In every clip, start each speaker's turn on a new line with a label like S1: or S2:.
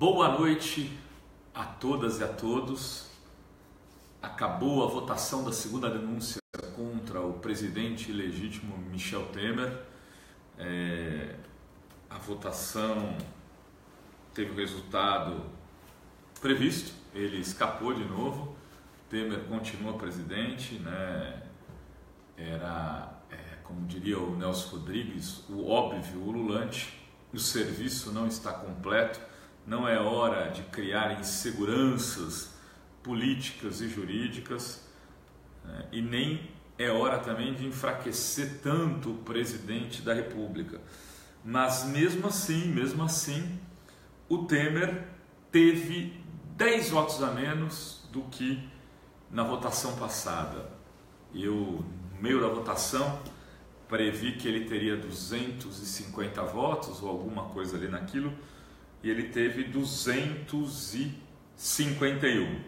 S1: Boa noite a todas e a todos. Acabou a votação da segunda denúncia contra o presidente ilegítimo Michel Temer. A votação teve o resultado previsto, ele escapou de novo. Temer continua presidente, né? Como diria o Nelson Rodrigues, o óbvio, o ululante. O serviço não está completo. Não é hora de criar inseguranças políticas e jurídicas, e nem é hora também de enfraquecer tanto o presidente da República. Mas mesmo assim, o Temer teve 10 votos a menos do que na votação passada. Eu, no meio da votação, previ que ele teria 250 votos ou alguma coisa ali naquilo, e ele teve 251.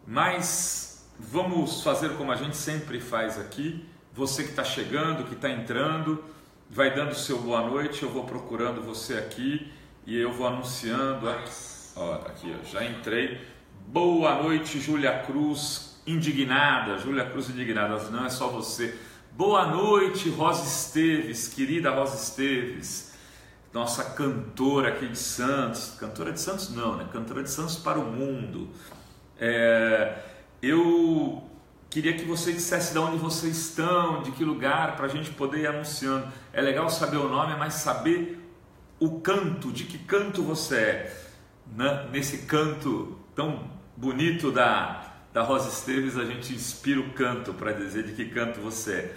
S1: Mas vamos fazer como a gente sempre faz aqui. Você que está chegando, que está entrando, vai dando o seu boa noite, eu vou procurando você aqui e eu vou anunciando. Aqui, já entrei. Boa noite, Júlia Cruz, indignada. Júlia Cruz indignada, não é só você. Boa noite, Rosa Esteves, querida Rosa Esteves. Nossa cantora aqui de Santos, cantora de Santos não, né? Cantora de Santos para o mundo. Eu queria que você dissesse de onde vocês estão, de que lugar, para a gente poder ir anunciando. É legal saber o nome, mas saber o canto, de que canto você é, né? Nesse canto tão bonito da Rosa Esteves, a gente inspira o canto para dizer de que canto você é.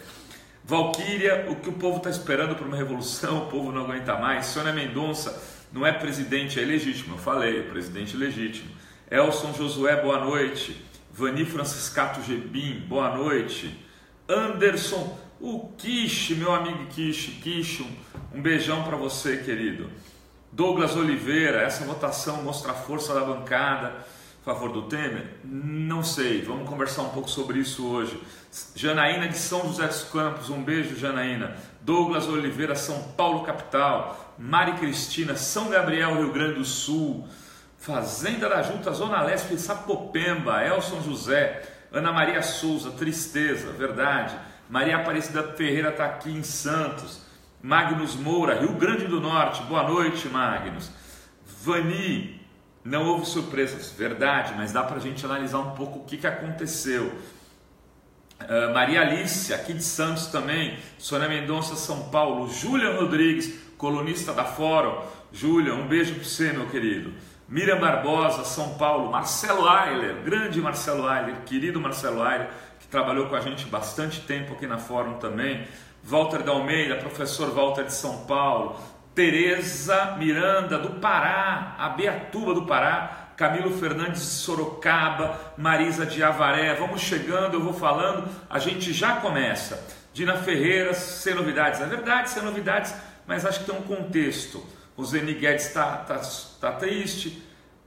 S1: Valquíria, o que o povo está esperando para uma revolução, o povo não aguenta mais. Sônia Mendonça, não é presidente, é ilegítimo. Eu falei, presidente ilegítimo. Elson Josué, boa noite. Vani Franciscato Gebim, boa noite. Anderson, o Kish, meu amigo Kish, um beijão para você, querido. Douglas Oliveira, essa votação mostra a força da bancada a favor do Temer? Não sei, vamos conversar um pouco sobre isso hoje. Janaína de São José dos Campos, um beijo, Janaína. Douglas Oliveira, São Paulo capital. Mari Cristina, São Gabriel, Rio Grande do Sul. Fazenda da Junta, Zona Leste, Sapopemba. Elson José. Ana Maria Souza, Tristeza, verdade. Maria Aparecida Ferreira está aqui em Santos. Magnus Moura, Rio Grande do Norte, boa noite, Magnus. Vani, não houve surpresas, verdade, mas dá para a gente analisar um pouco o que aconteceu. Maria Alice, aqui de Santos também. Sônia Mendonça, São Paulo. Julian Rodrigues, colunista da Fórum. Julian, um beijo para você, meu querido. Miriam Barbosa, São Paulo. Marcelo Ayler, grande Marcelo Ayler, querido Marcelo Ayler, que trabalhou com a gente bastante tempo aqui na Fórum também. Walter da Almeida, professor Walter de São Paulo. Tereza Miranda, do Pará, a Beatuba do Pará. Camilo Fernandes de Sorocaba, Marisa de Avaré, vamos chegando, eu vou falando, a gente já começa. Dina Ferreira, sem novidades, é verdade, sem novidades, mas acho que tem um contexto. O Zeni Guedes tá triste,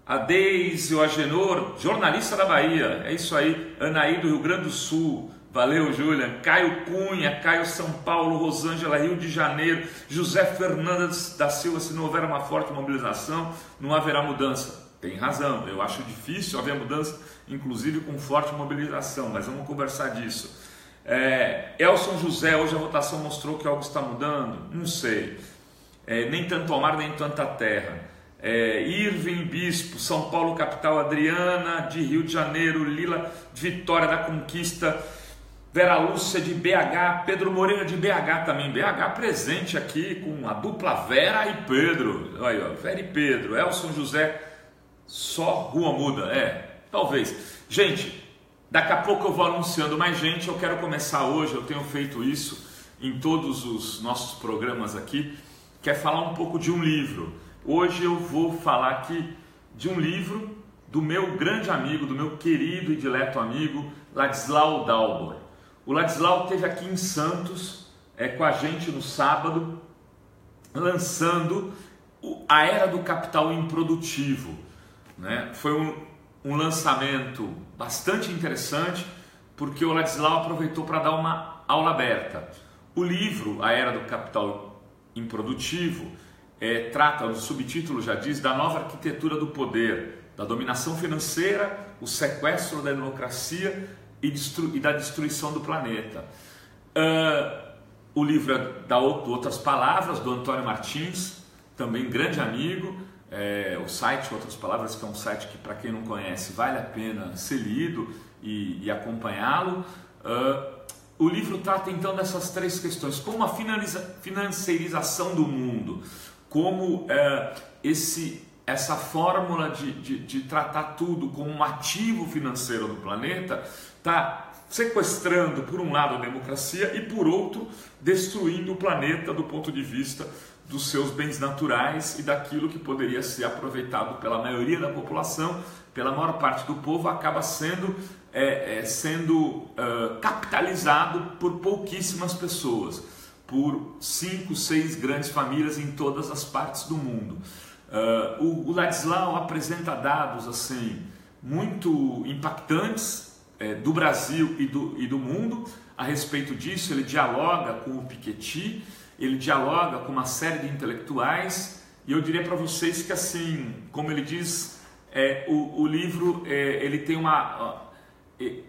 S1: a Deise, o Agenor, jornalista da Bahia, é isso aí, Anaí do Rio Grande do Sul, valeu Julian, Caio Cunha, Caio São Paulo, Rosângela, Rio de Janeiro, José Fernandes da Silva, se não houver uma forte mobilização, não haverá mudança. Tem razão, eu acho difícil haver mudança, inclusive com forte mobilização, mas vamos conversar disso. Elson José, hoje a votação mostrou que algo está mudando? Não sei. Nem tanto ao mar, nem tanta terra. Irving Bispo, São Paulo capital, Adriana de Rio de Janeiro, Lila de Vitória da Conquista, Vera Lúcia de BH, Pedro Moreira de BH também, BH presente aqui com a dupla Vera e Pedro, aí, ó, Vera e Pedro, Elson José. Só rua muda, talvez. Gente, daqui a pouco eu vou anunciando mais gente. Eu quero começar hoje, eu tenho feito isso em todos os nossos programas aqui, que é falar um pouco de um livro. Hoje eu vou falar aqui de um livro do meu grande amigo, do meu querido e dileto amigo Ladislau Dalbor. O Ladislau esteve aqui em Santos com a gente no sábado, lançando A Era do Capital Improdutivo. Foi um lançamento bastante interessante, porque o Ladislau aproveitou para dar uma aula aberta. O livro A Era do Capital Improdutivo trata, o subtítulo já diz, da nova arquitetura do poder, da dominação financeira, o sequestro da democracia e da destruição do planeta. O livro é da Outras Palavras, do Antônio Martins, também grande amigo. O site Outras Palavras, que é um site que, para quem não conhece, vale a pena ser lido e acompanhá-lo. O livro trata então dessas três questões: como a financiarização do mundo, como essa fórmula de tratar tudo como um ativo financeiro do planeta está sequestrando, por um lado, a democracia e, por outro, destruindo o planeta do ponto de vista dos seus bens naturais e daquilo que poderia ser aproveitado pela maioria da população, pela maior parte do povo, acaba sendo capitalizado por pouquíssimas pessoas, por 5, 6 grandes famílias em todas as partes do mundo. O Ladislau apresenta dados assim muito impactantes do Brasil e do mundo a respeito disso. Ele dialoga com o Piketty, ele dialoga com uma série de intelectuais, e eu diria para vocês que, assim, como ele diz, o livro ele tem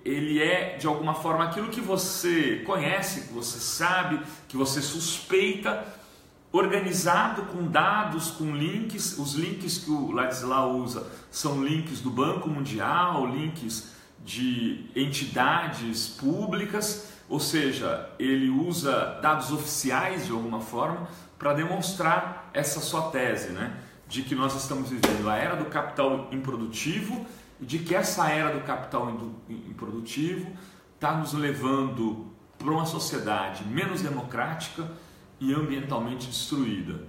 S1: ele é de alguma forma aquilo que você conhece, que você sabe, que você suspeita, organizado com dados, com links. Os links que o Ladislau usa são links do Banco Mundial, links de entidades públicas, ou seja, ele usa dados oficiais de alguma forma para demonstrar essa sua tese, né? De que nós estamos vivendo a era do capital improdutivo e de que essa era do capital improdutivo está nos levando para uma sociedade menos democrática e ambientalmente destruída.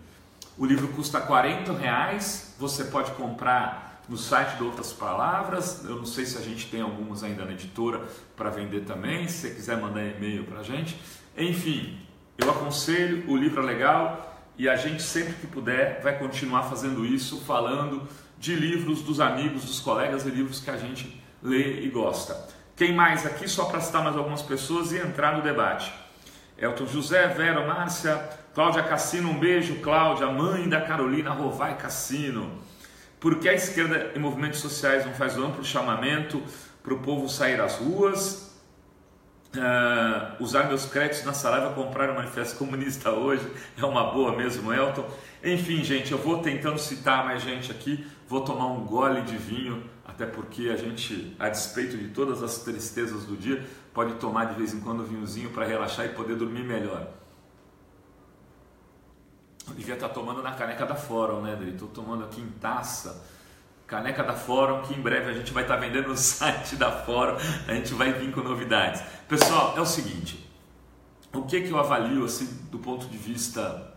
S1: O livro custa R$40, você pode comprar no site de Outras Palavras. Eu não sei se a gente tem algumas ainda na editora para vender também, se você quiser mandar e-mail para a gente. Enfim, eu aconselho, o livro é legal e a gente sempre que puder vai continuar fazendo isso, falando de livros dos amigos, dos colegas e livros que a gente lê e gosta. Quem mais aqui, só para citar mais algumas pessoas e entrar no debate? Elton José, Vera, Márcia, Cláudia Cassino, um beijo, Cláudia, mãe da Carolina Rovai Cassino. Por que a esquerda e movimentos sociais não faz um amplo chamamento para o povo sair às ruas? Usar meus créditos na Saraiva, comprar o Manifesto Comunista hoje é uma boa mesmo, Elton. Enfim, gente, eu vou tentando citar mais gente aqui, vou tomar um gole de vinho, até porque a gente, a despeito de todas as tristezas do dia, pode tomar de vez em quando um vinhozinho para relaxar e poder dormir melhor. Eu devia estar tomando na caneca da Fórum, né, Adri? Estou tomando aqui em taça, caneca da Fórum, que em breve a gente vai estar vendendo no site da Fórum, a gente vai vir com novidades. Pessoal, é o seguinte, o que eu avalio assim, do ponto de vista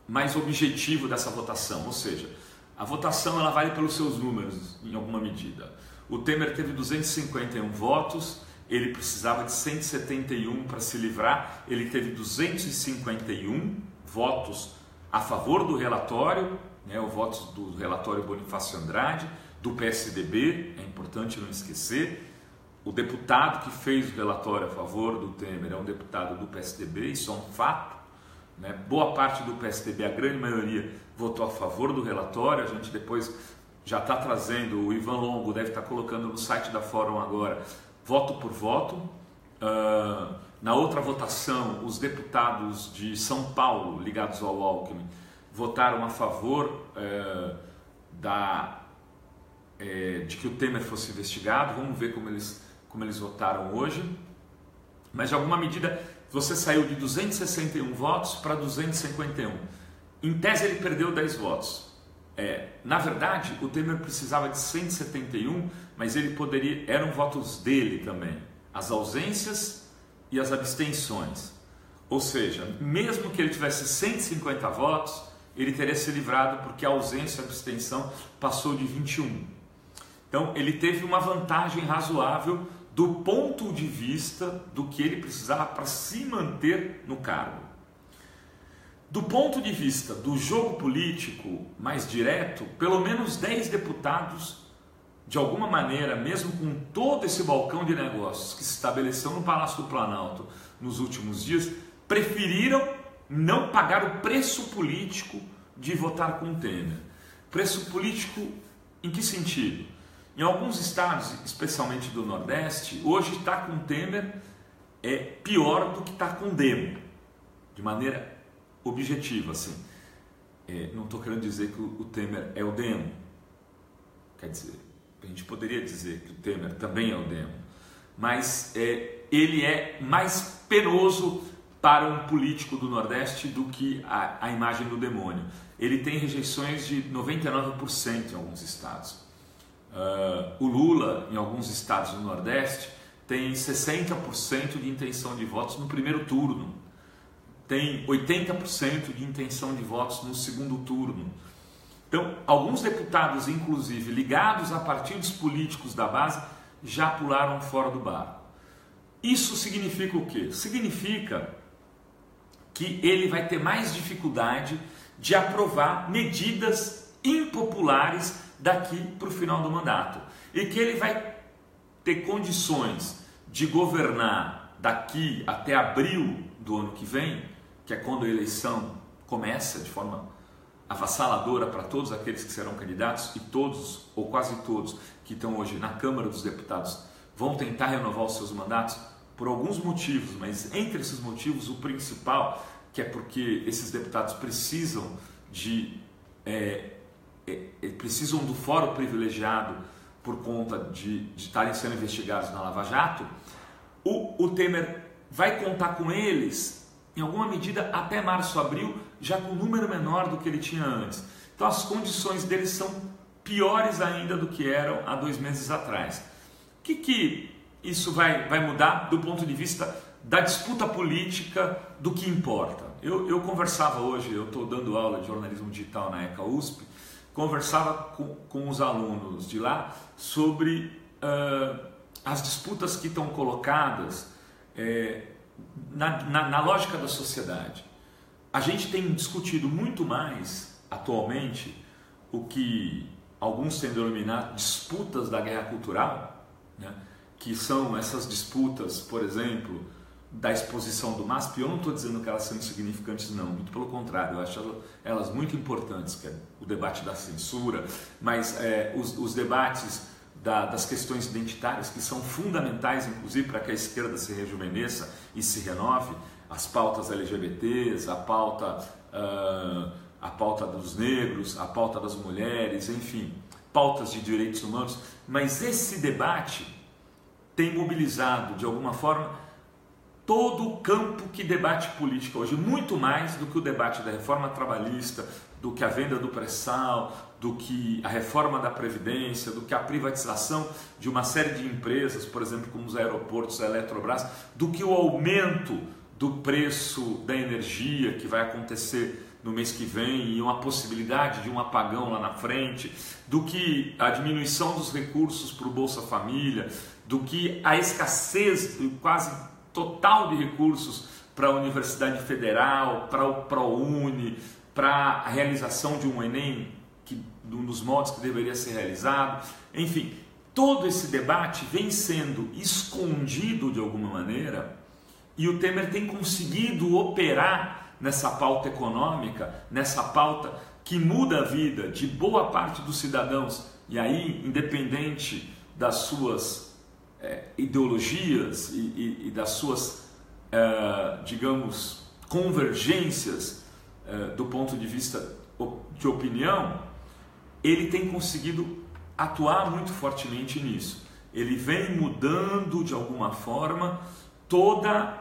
S1: mais objetivo dessa votação? Ou seja, a votação ela vale pelos seus números, em alguma medida. O Temer teve 251 votos, ele precisava de 171 para se livrar, ele teve 251 votos a favor do relatório, né, os votos do relatório Bonifácio Andrade, do PSDB, é importante não esquecer. O deputado que fez o relatório a favor do Temer é um deputado do PSDB, isso é um fato, né? Boa parte do PSDB, a grande maioria, votou a favor do relatório. A gente depois já está trazendo, o Ivan Longo deve estar colocando no site da Fórum agora, voto por voto. Na outra votação, os deputados de São Paulo, ligados ao Alckmin, votaram a favor de que o Temer fosse investigado. Vamos ver como eles votaram hoje. Mas de alguma medida você saiu de 261 votos para 251. Em tese ele perdeu 10 votos. Na verdade, o Temer precisava de 171, mas ele poderia, eram votos dele também, as ausências e as abstenções. Ou seja, mesmo que ele tivesse 150 votos, ele teria se livrado porque a ausência e a abstenção passou de 21. Então ele teve uma vantagem razoável do ponto de vista do que ele precisava para se manter no cargo. Do ponto de vista do jogo político mais direto, pelo menos 10 deputados, de alguma maneira, mesmo com todo esse balcão de negócios que se estabeleceu no Palácio do Planalto nos últimos dias, preferiram não pagar o preço político de votar com o Temer. Preço político em que sentido? Em alguns estados, especialmente do Nordeste, hoje estar com o Temer é pior do que estar com o Demo, de maneira objetiva, assim. Não estou querendo dizer que o Temer é o Demo, quer dizer, a gente poderia dizer que o Temer também é o Demo, mas ele é mais penoso para um político do Nordeste do que a imagem do demônio. Ele tem rejeições de 99% em alguns estados. O Lula, em alguns estados do Nordeste, tem 60% de intenção de votos no primeiro turno. Tem 80% de intenção de votos no segundo turno. Então, alguns deputados, inclusive, ligados a partidos políticos da base, já pularam fora do barco. Isso significa o quê? Significa que ele vai ter mais dificuldade de aprovar medidas impopulares daqui para o final do mandato. E que ele vai ter condições de governar daqui até abril do ano que vem, que é quando a eleição começa de forma avassaladora para todos aqueles que serão candidatos, e todos, ou quase todos, que estão hoje na Câmara dos Deputados, vão tentar renovar os seus mandatos por alguns motivos, mas entre esses motivos o principal, que é porque esses deputados precisam precisam do fórum privilegiado por conta de estarem sendo investigados na Lava Jato. O Temer vai contar com eles, em alguma medida, até março, abril, já com um número menor do que ele tinha antes. Então as condições deles são piores ainda do que eram há 2 meses atrás. O que isso vai mudar do ponto de vista da disputa política, do que importa? Eu conversava hoje, eu estou dando aula de jornalismo digital na ECA USP, conversava com os alunos de lá sobre as disputas que estão colocadas na lógica da sociedade. A gente tem discutido muito mais atualmente o que alguns têm denominado disputas da guerra cultural, né? Que são essas disputas, por exemplo, da exposição do MASP. Eu não estou dizendo que elas são insignificantes, não, muito pelo contrário, eu acho elas muito importantes, que é o debate da censura, mas os debates das questões identitárias, que são fundamentais, inclusive, para que a esquerda se rejuvenesça e se renove, as pautas LGBTs, a pauta dos negros, a pauta das mulheres, enfim, pautas de direitos humanos. Mas esse debate tem mobilizado, de alguma forma, todo o campo que debate política hoje, muito mais do que o debate da reforma trabalhista, do que a venda do pré-sal, do que a reforma da Previdência, do que a privatização de uma série de empresas, por exemplo, como os aeroportos, a Eletrobras, do que o aumento do preço da energia que vai acontecer no mês que vem e uma possibilidade de um apagão lá na frente, do que a diminuição dos recursos para o Bolsa Família, do que a escassez quase total de recursos para a Universidade Federal, para o ProUni, para a realização de um Enem nos modos que deveria ser realizado. Enfim, todo esse debate vem sendo escondido de alguma maneira, e o Temer tem conseguido operar nessa pauta econômica, nessa pauta que muda a vida de boa parte dos cidadãos, e aí, independente das suas ideologias e das suas, digamos, convergências do ponto de vista de opinião, ele tem conseguido atuar muito fortemente nisso. Ele vem mudando de alguma forma toda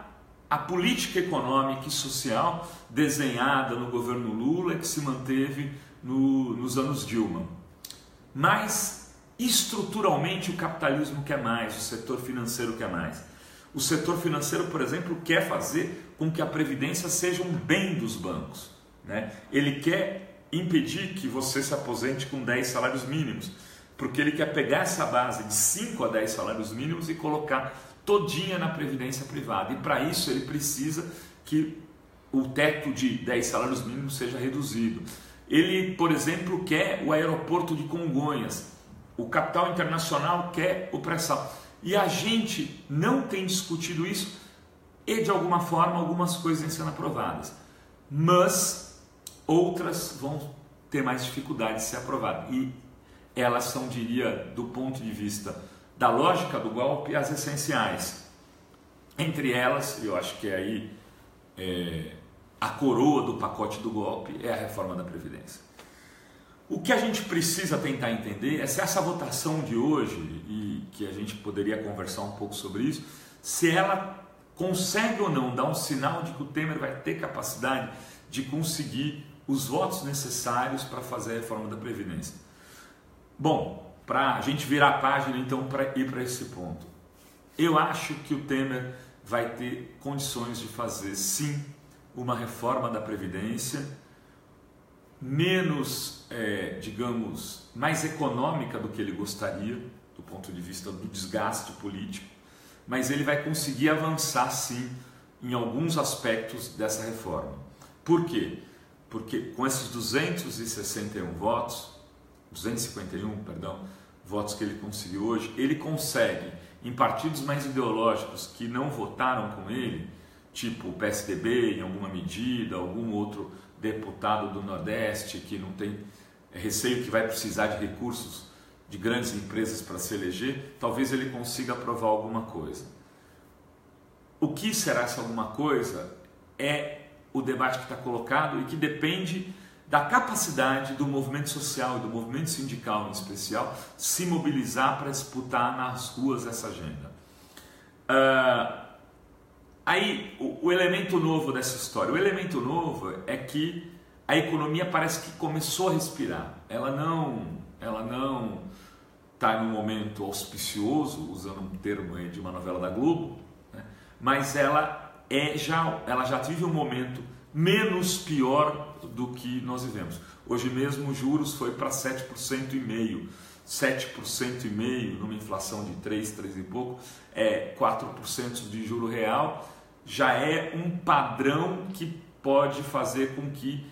S1: a política econômica e social desenhada no governo Lula, que se manteve nos anos Dilma. Mas estruturalmente o capitalismo quer mais, o setor financeiro quer mais. O setor financeiro, por exemplo, quer fazer com que a previdência seja um bem dos bancos, né? Ele quer impedir que você se aposente com 10 salários mínimos, porque ele quer pegar essa base de 5 a 10 salários mínimos e colocar todinha na previdência privada. E para isso ele precisa que o teto de 10 salários mínimos seja reduzido. Ele, por exemplo, quer o aeroporto de Congonhas, o capital internacional quer o pré-sal. E a gente não tem discutido isso, e de alguma forma algumas coisas têm sendo aprovadas. mas outras vão ter mais dificuldade de ser aprovadas. E elas são, diria, do ponto de vista da lógica do golpe, as essenciais. Entre elas, eu acho que é aí a coroa do pacote do golpe é a reforma da Previdência. O que a gente precisa tentar entender é se essa votação de hoje, e que a gente poderia conversar um pouco sobre isso, se ela consegue ou não dar um sinal de que o Temer vai ter capacidade de conseguir os votos necessários para fazer a reforma da Previdência. Bom, para a gente virar a página então para ir para esse ponto, eu acho que o Temer vai ter condições de fazer sim uma reforma da Previdência menos, digamos, mais econômica do que ele gostaria, do ponto de vista do desgaste político, mas ele vai conseguir avançar sim em alguns aspectos dessa reforma. Por quê? Porque com esses 251 votos, 251, perdão, votos que ele conseguiu hoje, ele consegue, em partidos mais ideológicos que não votaram com ele, tipo o PSDB em alguma medida, algum outro deputado do Nordeste que não tem receio que vai precisar de recursos de grandes empresas para se eleger, talvez ele consiga aprovar alguma coisa. O que será essa alguma coisa é o debate que está colocado e que depende da capacidade do movimento social e do movimento sindical em especial se mobilizar para disputar nas ruas essa agenda. Aí o elemento novo dessa história, o elemento novo é que a economia parece que começou a respirar. Ela não está em um momento auspicioso, usando um termo aí de uma novela da Globo, né? Mas ela já vive um momento menos pior do que nós vivemos. Hoje mesmo os juros foi para 7,5%, 7,5% numa inflação de 3 e pouco, 4% de juro real, já é um padrão que pode fazer com que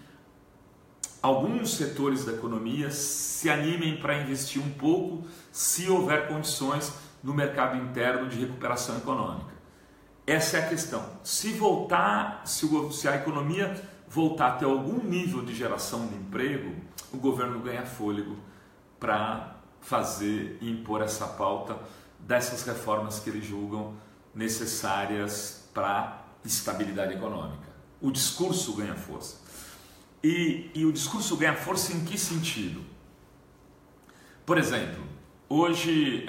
S1: alguns setores da economia se animem para investir um pouco se houver condições no mercado interno de recuperação econômica. Essa é a questão. Se a economia voltar a ter algum nível de geração de emprego, o governo ganha fôlego para fazer e impor essa pauta dessas reformas que eles julgam necessárias para estabilidade econômica. O discurso ganha força. E o discurso ganha força em que sentido? Por exemplo, hoje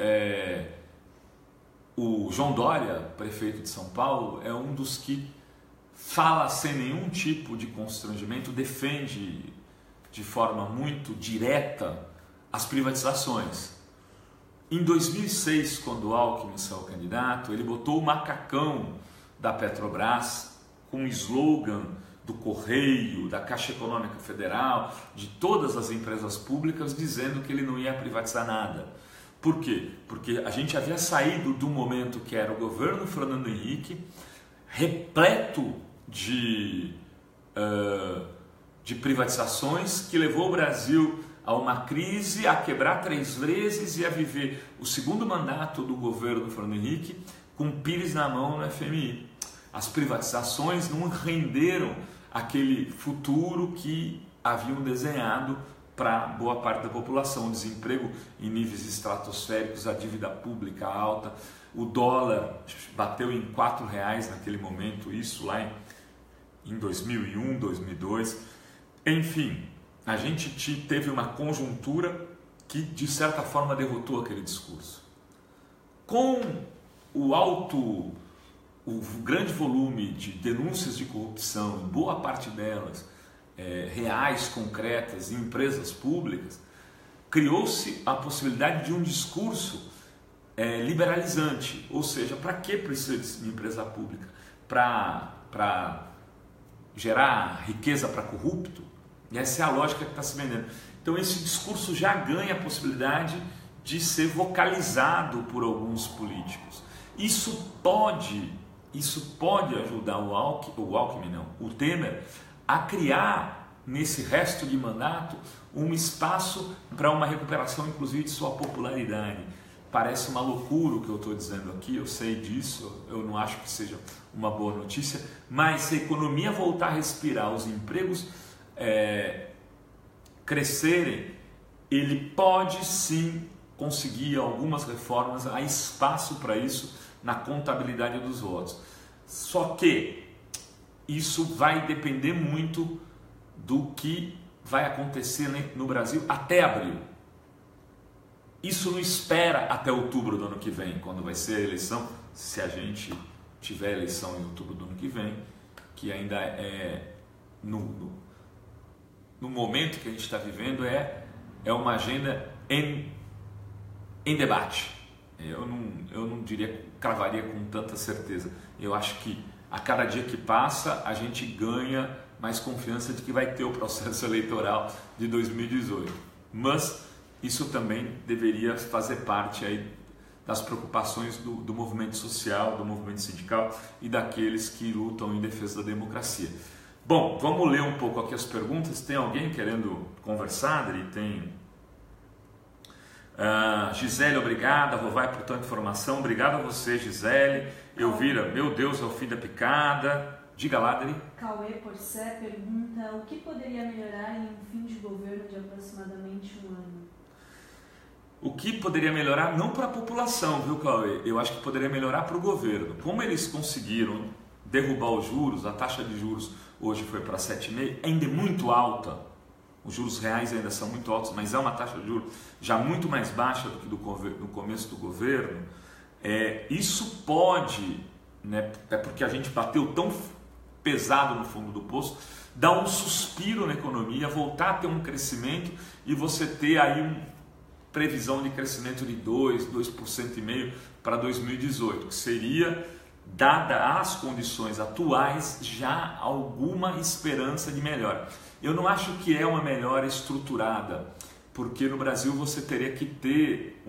S1: o João Dória, prefeito de São Paulo, é um dos que fala sem nenhum tipo de constrangimento, defende de forma muito direta as privatizações. Em 2006, quando o Alckmin saiu candidato, ele botou o macacão da Petrobras com o slogan do Correio, da Caixa Econômica Federal, de todas as empresas públicas, dizendo que ele não ia privatizar nada. Por quê? Porque a gente havia saído do momento que era o governo Fernando Henrique, repleto de privatizações, que levou o Brasil a uma crise, a quebrar 3 vezes e a viver o segundo mandato do governo Fernando Henrique com pires na mão no FMI. As privatizações não renderam aquele futuro que haviam desenhado para boa parte da população. O desemprego em níveis estratosféricos, a dívida pública alta, o dólar bateu em R$4 naquele momento, isso lá em 2001, 2002. Enfim, a gente teve uma conjuntura que de certa forma derrotou aquele discurso. Com o grande volume de denúncias de corrupção, boa parte delas reais, concretas, em empresas públicas, criou-se a possibilidade de um discurso liberalizante. Ou seja, para que precisa de empresa pública? Para gerar riqueza para corrupto? E essa é a lógica que está se vendendo. Então esse discurso já ganha a possibilidade de ser vocalizado por alguns políticos. Isso pode ajudar o Temer a criar nesse resto de mandato um espaço para uma recuperação inclusive de sua popularidade. parece uma loucura o que eu estou dizendo aqui, eu sei disso, eu não acho que seja uma boa notícia, mas se a economia voltar a respirar, os empregos crescerem, ele pode sim conseguir algumas reformas, há espaço para isso na contabilidade dos votos. Só que isso vai depender muito do que vai acontecer no Brasil até abril. Isso não espera até outubro do ano que vem, quando vai ser a eleição, se a gente tiver eleição em outubro do ano que vem, que ainda é no momento que a gente está vivendo, é uma agenda em debate. Eu não diria, cravaria com tanta certeza. Eu acho que a cada dia que passa a gente ganha mais confiança de que vai ter o processo eleitoral de 2018. Mas isso também deveria fazer parte aí das preocupações do movimento social, do movimento sindical e daqueles que lutam em defesa da democracia. Bom, vamos ler um pouco aqui as perguntas. Tem alguém querendo conversar, Adri? Tem... Gisele, obrigada. Rovai por tanta informação. Obrigado a você, Gisele. Elvira, meu Deus, é o fim da picada. Diga lá, Adri.
S2: Cauê Porcé pergunta: o que poderia melhorar em um fim de governo de aproximadamente um ano?
S1: O que poderia melhorar não para a população, viu, Cauê? Eu acho que poderia melhorar para o governo. Como eles conseguiram derrubar os juros, a taxa de juros hoje foi para 7,5%, ainda é muito alta. Os juros reais ainda são muito altos, mas é uma taxa de juros já muito mais baixa do que no começo do governo. Isso pode, né, porque a gente bateu tão pesado no fundo do poço, dar um suspiro na economia, voltar a ter um crescimento e você ter aí uma previsão de crescimento de 2,5% para 2018, que seria, dada as condições atuais, já alguma esperança de melhora. Eu não acho que é uma melhora estruturada, porque no Brasil você teria que ter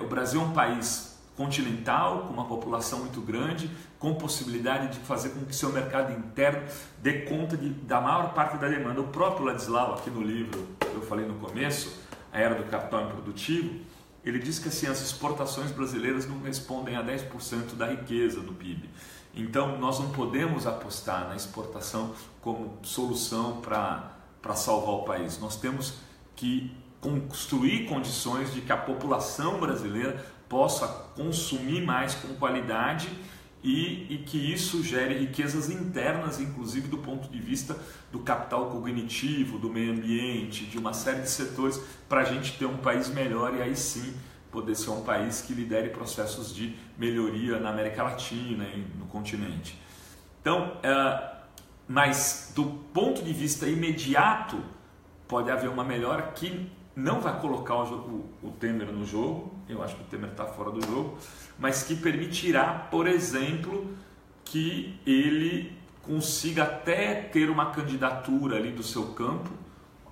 S1: o Brasil é um país continental, com uma população muito grande, com possibilidade de fazer com que seu mercado interno dê conta da maior parte da demanda. O próprio Ladislau, aqui no livro que eu falei no começo, A Era do Capital Improdutivo, ele diz que assim, as exportações brasileiras não respondem a 10% da riqueza do PIB. Então, nós não podemos apostar na exportação como solução para salvar o país. Nós temos que construir condições de que a população brasileira possa consumir mais com qualidade e que isso gere riquezas internas, inclusive do ponto de vista do capital cognitivo, do meio ambiente, de uma série de setores, para a gente ter um país melhor e aí sim poder ser um país que lidere processos de melhoria na América Latina e no continente. Então, mas do ponto de vista imediato, pode haver uma melhora que não vai colocar o Temer no jogo, eu acho que o Temer está fora do jogo, mas que permitirá, por exemplo, que ele consiga até ter uma candidatura ali do seu campo,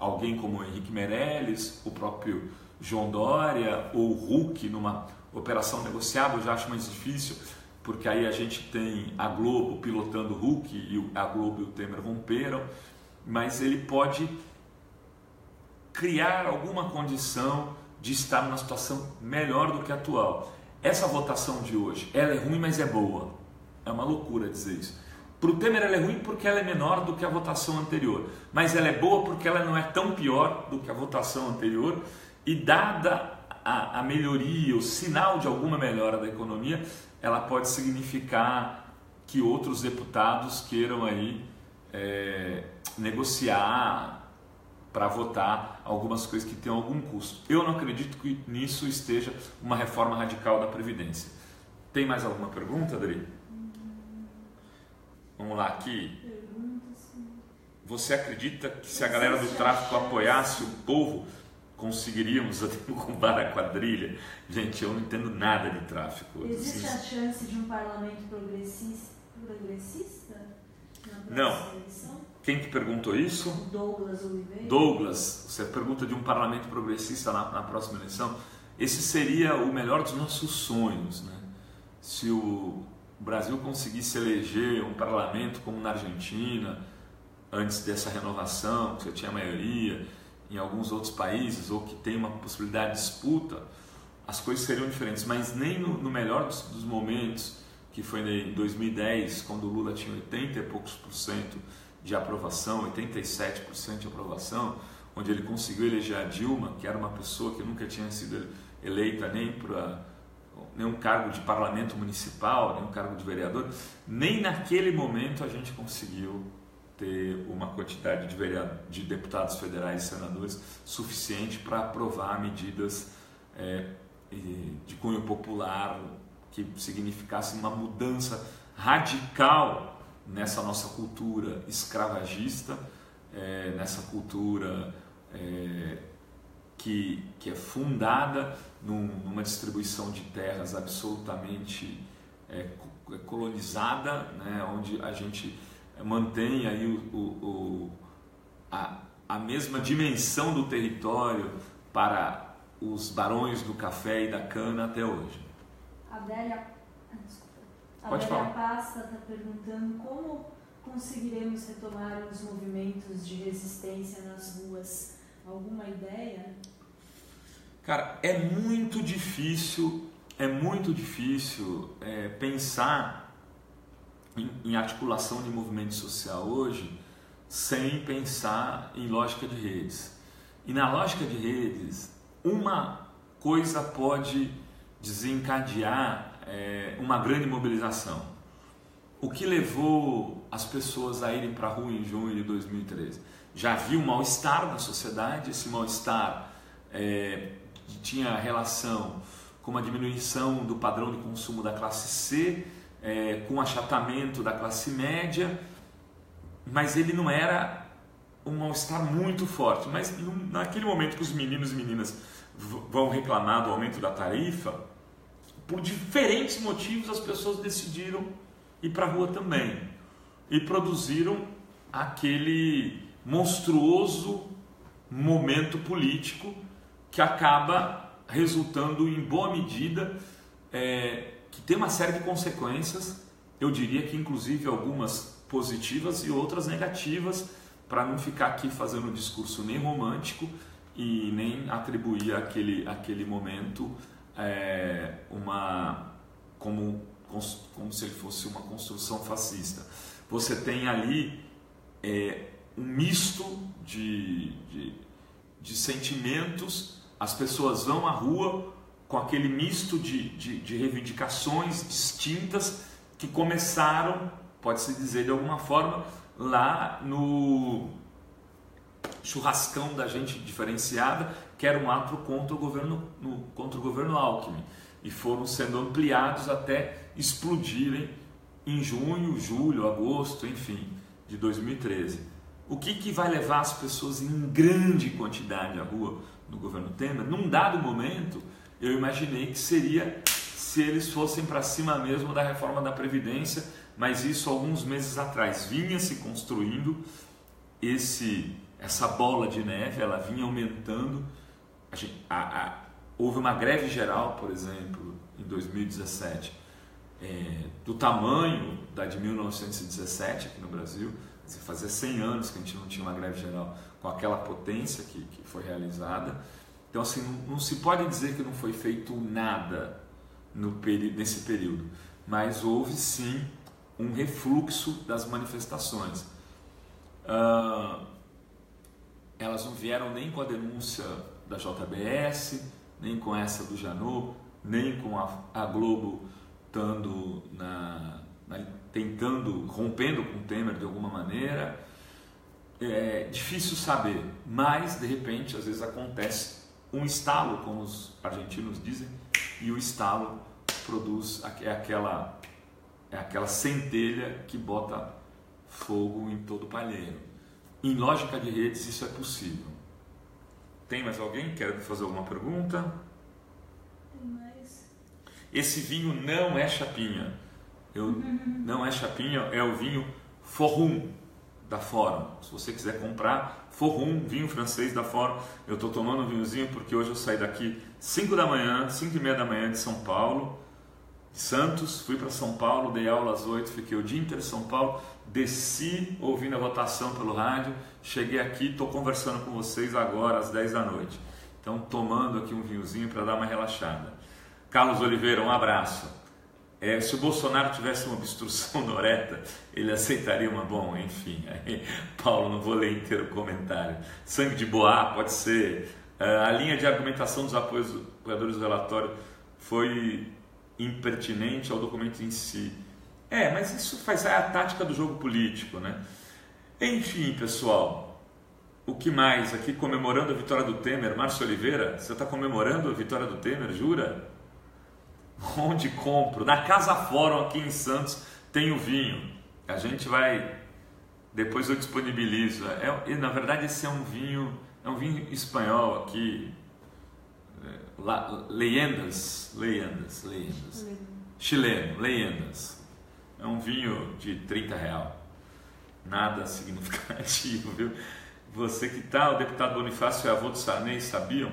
S1: alguém como o Henrique Meirelles, o próprio João Dória ou o Huck numa operação negociável. Eu já acho mais difícil, porque aí a gente tem a Globo pilotando o Huck e a Globo e o Temer romperam, mas ele pode criar alguma condição de estar numa situação melhor do que a atual. Essa votação de hoje, ela é ruim, mas é boa. É uma loucura dizer isso. Para o Temer ela é ruim porque ela é menor do que a votação anterior, mas ela é boa porque ela não é tão pior do que a votação anterior e dada a melhoria, o sinal de alguma melhora da economia, ela pode significar que outros deputados queiram aí negociar para votar algumas coisas que têm algum custo. Eu não acredito que nisso esteja uma reforma radical da Previdência. Tem mais alguma pergunta, Adri? Vamos lá aqui. Você acredita que se a galera do tráfico apoiasse o povo, conseguiríamos derrubar a quadrilha? Gente, eu não entendo nada de tráfico.
S2: Existe a chance de um parlamento progressista na próxima eleição?
S1: Quem que perguntou isso?
S2: Douglas Oliveira.
S1: Douglas, você pergunta de um parlamento progressista na próxima eleição? Esse seria o melhor dos nossos sonhos, né? Se o Brasil conseguisse eleger um parlamento como na Argentina, antes dessa renovação, que você tinha maioria, em alguns outros países, ou que tem uma possibilidade de disputa, as coisas seriam diferentes, mas nem no melhor dos momentos, que foi em 2010, quando o Lula tinha 80 e poucos % de aprovação, 87% de aprovação, onde ele conseguiu eleger a Dilma, que era uma pessoa que nunca tinha sido eleita nem para nenhum cargo de parlamento municipal, nenhum cargo de vereador, nem naquele momento a gente conseguiu ter uma quantidade de deputados federais e senadores suficiente para aprovar medidas de cunho popular que significassem uma mudança radical nessa nossa cultura escravagista, nessa cultura que é fundada numa distribuição de terras absolutamente colonizada, né, onde a gente mantém aí a mesma dimensão do território para os barões do café e da cana até hoje.
S2: A Adélia Pasta está perguntando como conseguiremos retomar os movimentos de resistência nas ruas. Alguma ideia?
S1: Cara, é muito difícil pensar em articulação de movimento social hoje sem pensar em lógica de redes. E na lógica de redes, uma coisa pode desencadear uma grande mobilização. O que levou as pessoas a irem para a rua em junho de 2013? Já havia um mal-estar na sociedade, esse mal-estar tinha relação com uma diminuição do padrão de consumo da classe C, com um achatamento da classe média, mas ele não era um mal-estar muito forte. Mas naquele momento que os meninos e meninas vão reclamar do aumento da tarifa, por diferentes motivos as pessoas decidiram ir para a rua também e produziram aquele monstruoso momento político que acaba resultando em boa medida, que tem uma série de consequências, eu diria que inclusive algumas positivas e outras negativas, para não ficar aqui fazendo um discurso nem romântico e nem atribuir aquele momento como se ele fosse uma construção fascista. Você tem ali um misto de sentimentos, as pessoas vão à rua com aquele misto de reivindicações distintas que começaram, pode-se dizer de alguma forma, lá no churrascão da gente diferenciada, que era um ato contra o governo Alckmin, e foram sendo ampliados até explodirem em junho, julho, agosto, enfim, de 2013. O que vai levar as pessoas em grande quantidade à rua no governo Temer? Num dado momento, eu imaginei que seria se eles fossem para cima mesmo da reforma da Previdência, mas isso alguns meses atrás vinha se construindo essa bola de neve, ela vinha aumentando. Houve uma greve geral, por exemplo, em 2017, do tamanho da de 1917 aqui no Brasil. Fazia 100 anos que a gente não tinha uma greve geral com aquela potência que foi realizada. Então, assim, não se pode dizer que não foi feito nada nesse período, mas houve sim um refluxo das manifestações. Elas não vieram nem com a denúncia da JBS, nem com essa do Janot, nem com a Globo tentando, rompendo com o Temer de alguma maneira. É difícil saber, mas de repente às vezes acontece um estalo, como os argentinos dizem, e o estalo produz aquela centelha que bota fogo em todo o palheiro. Em lógica de redes isso é possível. Tem mais alguém? Quer fazer alguma pergunta?
S2: Tem mais.
S1: Esse vinho não é chapinha. Não é chapinha, é o vinho Forum da Forum. Se você quiser comprar, Forum, vinho francês da Forum. Eu estou tomando um vinhozinho porque hoje eu saí daqui 5h30 da manhã de São Paulo, de Santos, fui para São Paulo, dei aula às 8, fiquei o dia inteiro em São Paulo, desci ouvindo a votação pelo rádio, cheguei aqui, estou conversando com vocês agora às 10 da noite. Então tomando aqui um vinhozinho para dar uma relaxada. Carlos Oliveira, um abraço. Se o Bolsonaro tivesse uma obstrução na oreta, ele aceitaria uma... Bom, enfim, aí, Paulo, não vou ler inteiro o comentário. Sangue de Boá, pode ser. A linha de argumentação dos apoiadores do relatório foi impertinente ao documento em si. Mas isso faz a tática do jogo político, né? Enfim, pessoal, o que mais? Aqui comemorando a vitória do Temer, Márcio Oliveira, você está comemorando a vitória do Temer, jura? Onde compro? Na Casa Fórum aqui em Santos tem o vinho. A gente vai... Depois eu disponibilizo. Na verdade esse é um vinho espanhol aqui. Leyendas. Chileno, Leyendas. É um vinho de R$30. Nada significativo, viu? Você que tal, o deputado Bonifácio é avô do Sarney, sabiam?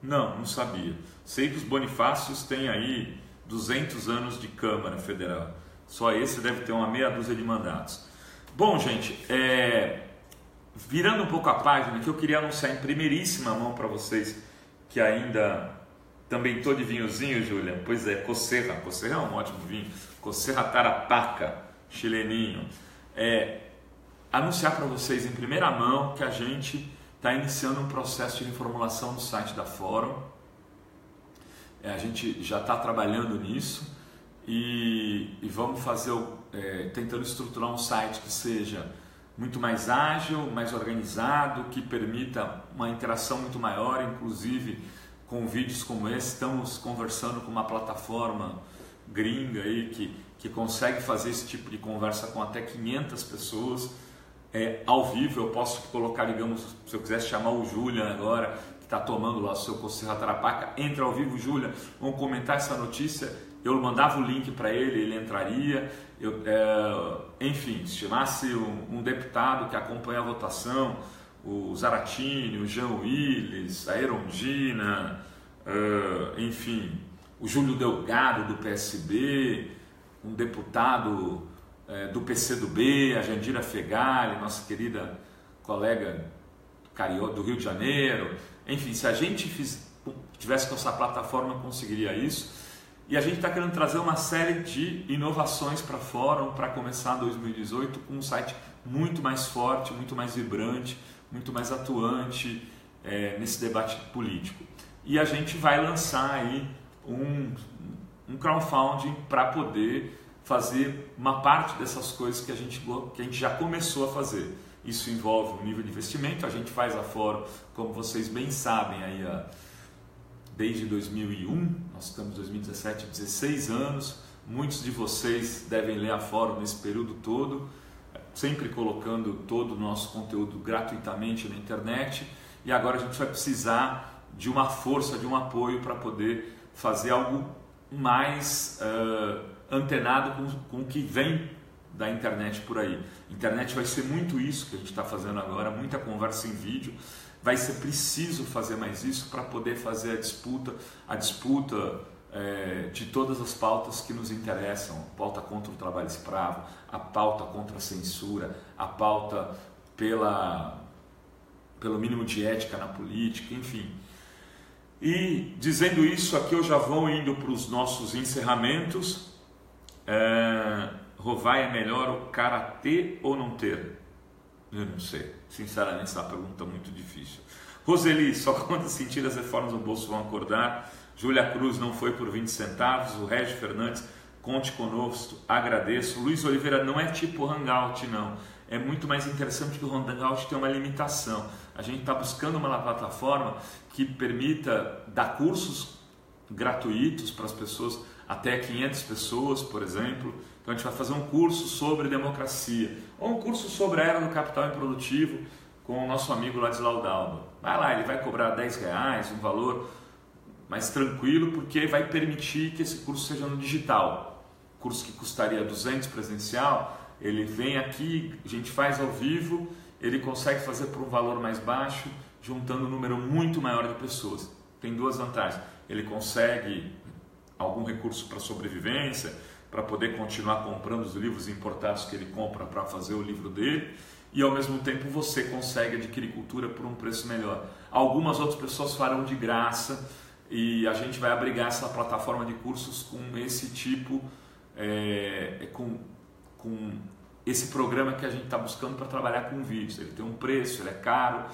S1: Não sabia. Sei que os Bonifácios têm aí 200 anos de Câmara Federal. Só esse deve ter uma meia dúzia de mandatos. Bom, gente, virando um pouco a página, que eu queria anunciar em primeiríssima mão para vocês, que ainda também estou de vinhozinho, Júlia. Pois é, Cocerra é um ótimo vinho. Cocerra Tarapaca, chileninho. Anunciar para vocês em primeira mão que a gente está iniciando um processo de reformulação no site da Fórum. A gente já está trabalhando nisso e vamos fazer, tentando estruturar um site que seja muito mais ágil, mais organizado, que permita uma interação muito maior, inclusive com vídeos como esse. Estamos conversando com uma plataforma gringa aí que consegue fazer esse tipo de conversa com até 500 pessoas ao vivo. Eu posso colocar, digamos, se eu quisesse chamar o Julian agora, que está tomando lá o seu Cocerra Tarapaca, entra ao vivo, Julian, vamos comentar essa notícia, eu mandava o link para ele entraria. Enfim, se chamasse um deputado que acompanha a votação, o Zaratini, o Jean Willis, a Erondina, enfim, o Júlio Delgado do PSB, um deputado do PCdoB, a Jandira Fegali, nossa querida colega do Rio de Janeiro. Enfim, se a gente tivesse com essa plataforma, conseguiria isso. E a gente está querendo trazer uma série de inovações para Fórum para começar 2018 com um site muito mais forte, muito mais vibrante, muito mais atuante nesse debate político. E a gente vai lançar aí um crowdfunding para poder fazer uma parte dessas coisas que a gente já começou a fazer. Isso envolve um nível de investimento. A gente faz a Fórum, como vocês bem sabem, aí, desde 2001, nós estamos em 2017, 16 anos. Muitos de vocês devem ler a Fórum nesse período todo, sempre colocando todo o nosso conteúdo gratuitamente na internet. E agora a gente vai precisar de uma força, de um apoio para poder fazer algo mais antenado com o que vem da internet por aí. A internet vai ser muito isso que a gente está fazendo agora, muita conversa em vídeo. Vai ser preciso fazer mais isso para poder fazer a disputa de todas as pautas que nos interessam. A pauta contra o trabalho escravo, a pauta contra a censura, a pauta pelo mínimo de ética na política, enfim. E dizendo isso, aqui eu já vou indo para os nossos encerramentos. Rovai é melhor o karatê ou não ter? Eu não sei, sinceramente essa é uma pergunta muito difícil. Roseli, só quando sentir as reformas no bolso vão acordar. Júlia Cruz, não foi por 20 centavos. O Régio Fernandes, conte conosco, agradeço. Luiz Oliveira, não é tipo Hangout, não. É muito mais interessante que o Hangout tem uma limitação. A gente está buscando uma plataforma que permita dar cursos gratuitos para as pessoas, até 500 pessoas, por exemplo. Então a gente vai fazer um curso sobre democracia, ou um curso sobre a era do capital improdutivo com o nosso amigo Ladislau Dalba. Vai lá, ele vai cobrar R$10, um valor mais tranquilo, porque vai permitir que esse curso seja no digital. Curso que custaria 200 presencial, ele vem aqui, a gente faz ao vivo, ele consegue fazer por um valor mais baixo, juntando um número muito maior de pessoas. Tem duas vantagens: ele consegue algum recurso para sobrevivência, para poder continuar comprando os livros importados que ele compra para fazer o livro dele, e ao mesmo tempo você consegue adquirir cultura por um preço melhor. Algumas outras pessoas farão de graça, e a gente vai abrigar essa plataforma de cursos com esse tipo, com esse programa que a gente está buscando para trabalhar com vídeos. Ele tem um preço, ele é caro,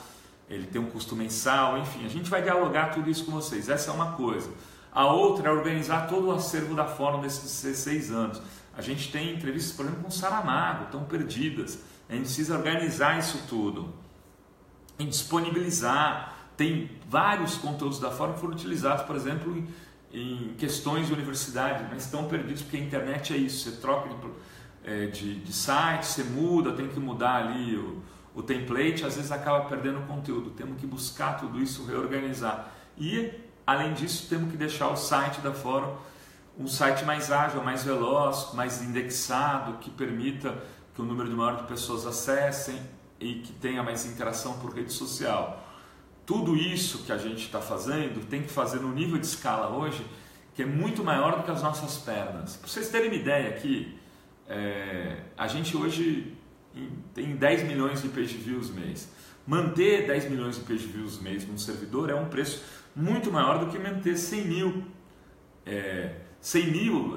S1: ele tem um custo mensal, enfim, a gente vai dialogar tudo isso com vocês. Essa é uma coisa. A outra é organizar todo o acervo da Fórum desses 16 anos. A gente tem entrevistas, por exemplo, com Saramago, estão perdidas. A gente precisa organizar isso tudo e disponibilizar. Tem vários conteúdos da Fórum que foram utilizados, por exemplo, em questões de universidade, mas estão perdidos porque a internet é isso. Você troca de site, você muda, tem que mudar ali o template, às vezes acaba perdendo o conteúdo. Temos que buscar tudo isso, reorganizar. E, além disso, temos que deixar o site da Fórum um site mais ágil, mais veloz, mais indexado, que permita que o número maior de pessoas acessem e que tenha mais interação por rede social. Tudo isso que a gente está fazendo tem que fazer no nível de escala hoje, que é muito maior do que as nossas pernas. Para vocês terem uma ideia aqui, a gente hoje tem 10 milhões de page views mês. Manter 10 milhões de page views mês num servidor é um preço muito maior do que manter 100 mil. 100 mil,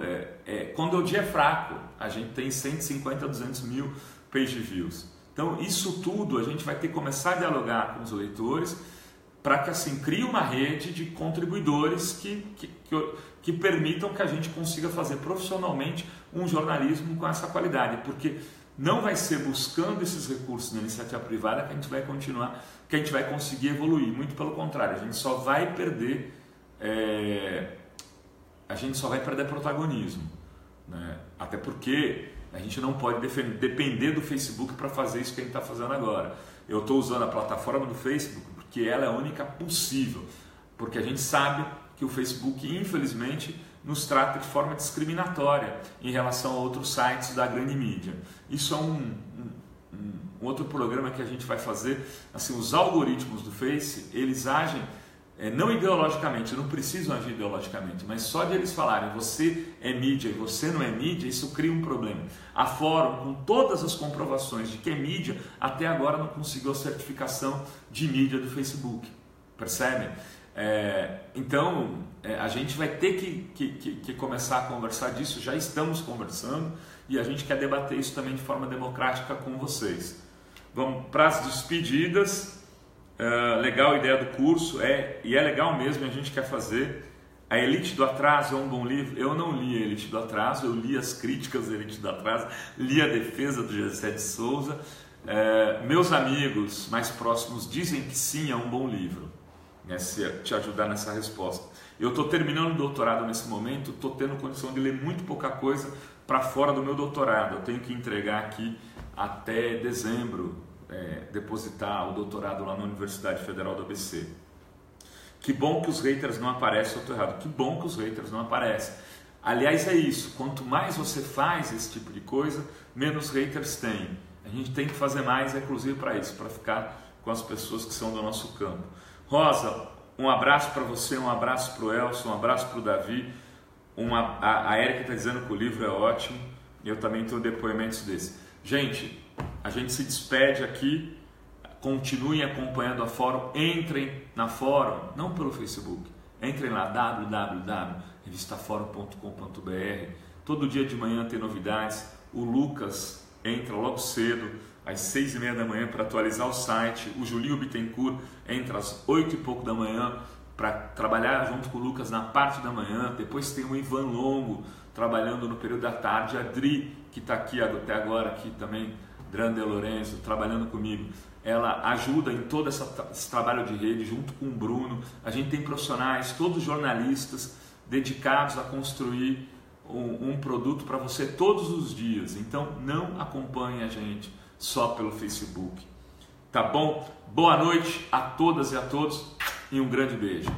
S1: quando o dia é fraco, a gente tem 150 a 200 mil page views. Então, isso tudo a gente vai ter que começar a dialogar com os leitores para que assim crie uma rede de contribuidores que permitam que a gente consiga fazer profissionalmente um jornalismo com essa qualidade, porque não vai ser buscando esses recursos na iniciativa privada que a gente vai continuar, que a gente vai conseguir evoluir, muito pelo contrário, a gente só vai perder protagonismo, né? Até porque a gente não pode depender do Facebook para fazer isso que a gente está fazendo agora. Eu estou usando a plataforma do Facebook porque ela é a única possível, porque a gente sabe que o Facebook, infelizmente, nos trata de forma discriminatória em relação a outros sites da grande mídia. Isso é um outro programa que a gente vai fazer. Assim, os algoritmos do Face, eles agem não ideologicamente, não precisam agir ideologicamente, mas só de eles falarem você é mídia e você não é mídia, isso cria um problema. A Fórum, com todas as comprovações de que é mídia, até agora não conseguiu a certificação de mídia do Facebook, percebem? Então, a gente vai ter que começar a conversar disso, já estamos conversando e a gente quer debater isso também de forma democrática com vocês. Vamos para as despedidas. Legal a ideia do curso, e é legal mesmo, a gente quer fazer. A Elite do Atraso é um bom livro. Eu não li a Elite do Atraso, eu li as críticas da Elite do Atraso, li a defesa do Gessé de Souza. Meus amigos mais próximos dizem que sim, é um bom livro, né, se te ajudar nessa resposta. Eu estou terminando o doutorado nesse momento, estou tendo condição de ler muito pouca coisa para fora do meu doutorado. Eu tenho que entregar aqui até dezembro, depositar o doutorado lá na Universidade Federal do ABC. Que bom que os haters não aparecem, eu estou errado. Que bom que os haters não aparecem. Aliás, é isso, quanto mais você faz esse tipo de coisa, menos haters tem. A gente tem que fazer mais, inclusive para isso, para ficar com as pessoas que são do nosso campo. Rosa, um abraço para você, um abraço para o Elson, um abraço para o Davi. A Érica está dizendo que o livro é ótimo, e eu também tenho depoimentos desse. Gente, a gente se despede aqui, continuem acompanhando a Fórum, entrem na Fórum, não pelo Facebook, entrem lá, www.revistaforum.com.br, todo dia de manhã tem novidades, o Lucas entra logo cedo, às 6h30 da manhã para atualizar o site, o Julinho Bittencourt entra às 8 e pouco da manhã para trabalhar junto com o Lucas na parte da manhã, depois tem o Ivan Longo trabalhando no período da tarde, a Adri, que está aqui até agora, aqui também, Grande Lorenzo, trabalhando comigo, ela ajuda em todo esse trabalho de rede, junto com o Bruno. A gente tem profissionais, todos jornalistas, dedicados a construir um produto para você todos os dias. Então, não acompanhe a gente só pelo Facebook. Tá bom? Boa noite a todas e a todos e um grande beijo.